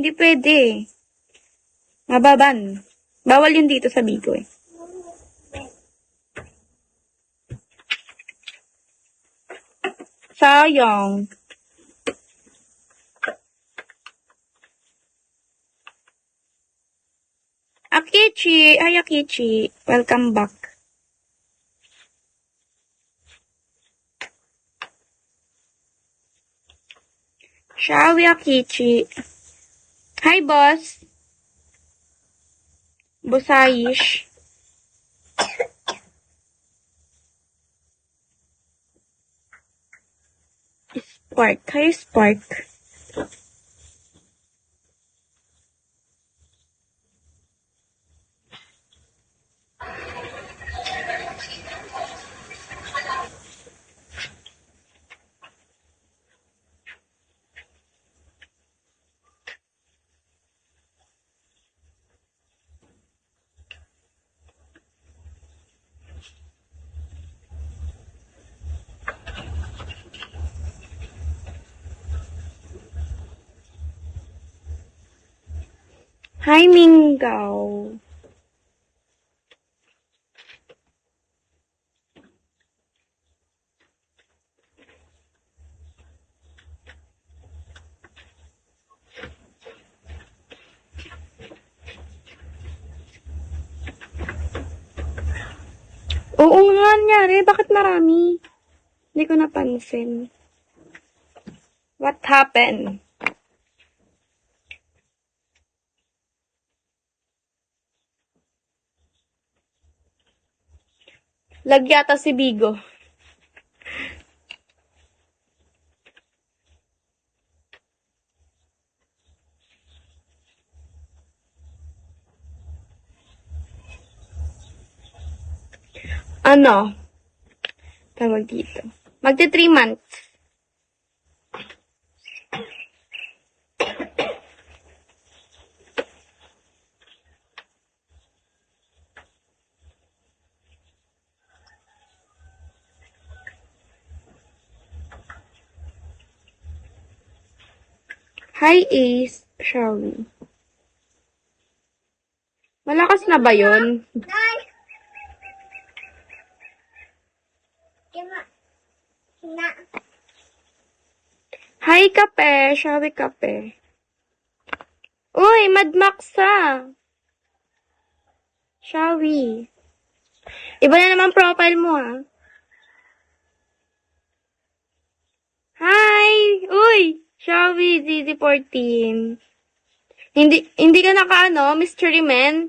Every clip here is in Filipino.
Hindi pwede. Mababan. Bawal yun dito sa Bigo eh. Sayang. Akichi! Hi, Akichi. Welcome back. Shawi Akichi. Hi, boss. Bosayish. Spark. Hi, Spark. Hi, Mingaw. Oo nga, nangyari. Bakit marami? Hindi ko napansin. What happened? Lagyata si Bigo. Ano? Tawag dito. Magti 3 months. Hi, Ace. Shall we? Malakas na ba yun? Hi, kape. Shall we, kape? Uy, Mad Maxa. Shall we? Iba na naman profile mo, ha? Hi! Uy! Shall we, ZZ14? Hindi ka naka, mystery man?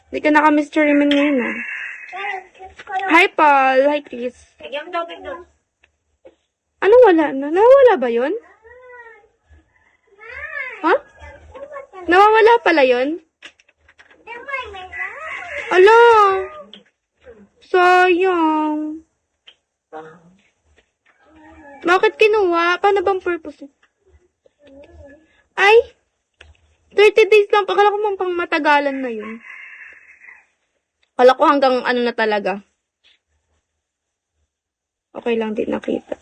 Hindi ka naka mystery man ngayon, ha? Hi, Paul. Hi, Chris. Ano wala na? Nawawala ba yun? Ha? Nawawala pala yun? Ala! Sayang. Bakit kinuha? Paano bang purpose? Ay! 30 days lang. Akala ko pang matagalan na yun. Akala ko hanggang ano na talaga. Okay lang din nakita.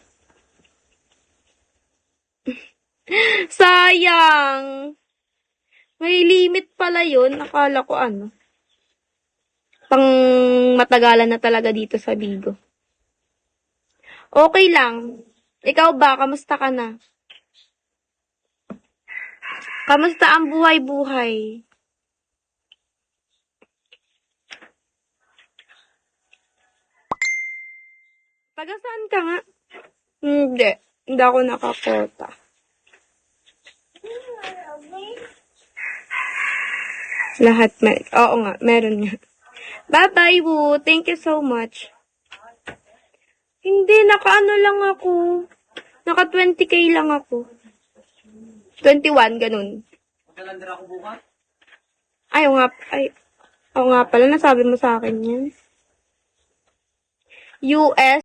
Sayang! May limit pala yun. Akala ko pang matagalan na talaga dito sa Bigo. Okay lang. Ikaw ba? Kamusta ka na? Kamusta ang buhay-buhay? Taga saan ka nga? Hindi. Hindi ako nakakota. Lahat oo nga, meron nga. Bye-bye, Woo. Thank you so much. Hindi, naka-ano lang ako. Naka 20k lang ako. 21, ganun. Magkalandar ako bukas? Oo nga pala, nasabi mo sa akin yan. US